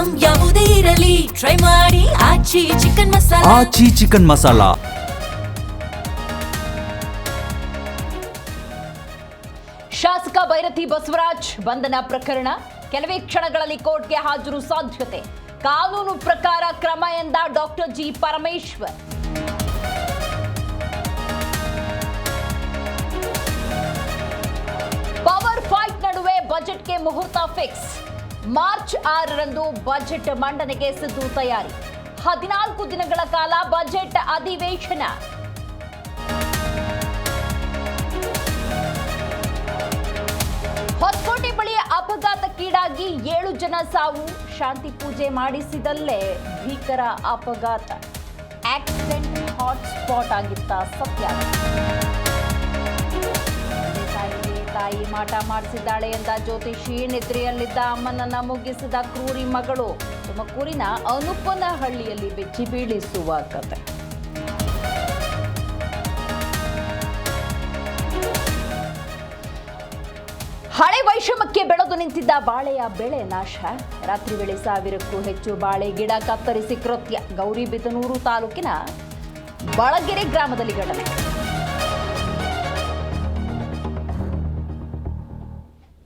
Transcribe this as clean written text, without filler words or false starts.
Item ಯಾವುದೇ ಇರಲಿ try ಮಾಡಿ ಆಚಿ ಚಿಕನ್ ಮಸಾಲಾ. ಆಚಿ ಚಿಕನ್ ಮಸಾಲಾ. ಶಾಸಕ ಭೈರತಿ ಬಸವರಾಜ್ ಬಂಧನ ಪ್ರಕರಣ ಕೆಲವೇ ಕ್ಷಣಗಳಲ್ಲಿ ಕೋರ್ಟ್ಗೆ ಹಾಜರು ಸಾಧ್ಯತೆ. ಕಾನೂನು ಪ್ರಕಾರ ಕ್ರಮ ಎಂದ doctor G Parameshwar. Power fight ನಡುವೆ ಬಜೆಟ್ಗೆ ಮುಹೂರ್ತ ಫಿಕ್ಸ್. ಮಾರ್ಚ್ 6ರಂದು ಬಜೆಟ್ ಮಂಡನೆಗೆ ಸಿದ್ದು ತಯಾರಿ. 14 ದಿನಗಳ ಕಾಲ ಬಜೆಟ್ ಅಧಿವೇಶನ. ಹೊಸಕೋಟೆ ಬಳಿ ಅಪಘಾತಕ್ಕೀಡಾಗಿ 7 ಜನ ಸಾವು. ಶಾಂತಿ ಪೂಜೆ ಮಾಡಿಸಿದಲ್ಲೇ ಭೀಕರ ಅಪಘಾತ. ಆಕ್ಸಿಡೆಂಟ್ ಹಾಟ್ಸ್ಪಾಟ್ ಆಗಿತ್ತ ಸತ್ಯ. ತಾಯಿ ಮಾಟ ಮಾಡಿಸಿದ್ದಾಳೆ ಎಂದ ಜ್ಯೋತಿಷಿ. ನಿದ್ರೆಯಲ್ಲಿದ್ದ ಅಮ್ಮನನ್ನ ಮುಗಿಸಿದ ಕ್ರೂರಿ ಮಗಳು. ತುಮಕೂರಿನ ಅನುಪನಹಳ್ಳಿಯಲ್ಲಿ ಬೆಚ್ಚಿ ಬೀಳಿಸುವ ಕತೆ. ಹಳೆ ವೈಷಮ್ಯಕ್ಕೆ ಬೆಳೆದು ನಿಂತಿದ್ದ ಬಾಳೆಯ ಬೆಳೆ ನಾಶ. ರಾತ್ರಿ ವೇಳೆ 1000ಕ್ಕೂ ಹೆಚ್ಚು ಬಾಳೆ ಗಿಡ ಕತ್ತರಿಸಿ ಕೃತ್ಯ. ಗೌರಿಬಿದನೂರು ತಾಲೂಕಿನ ಬಳಗೆರೆ ಗ್ರಾಮದಲ್ಲಿ ಘಟನೆ.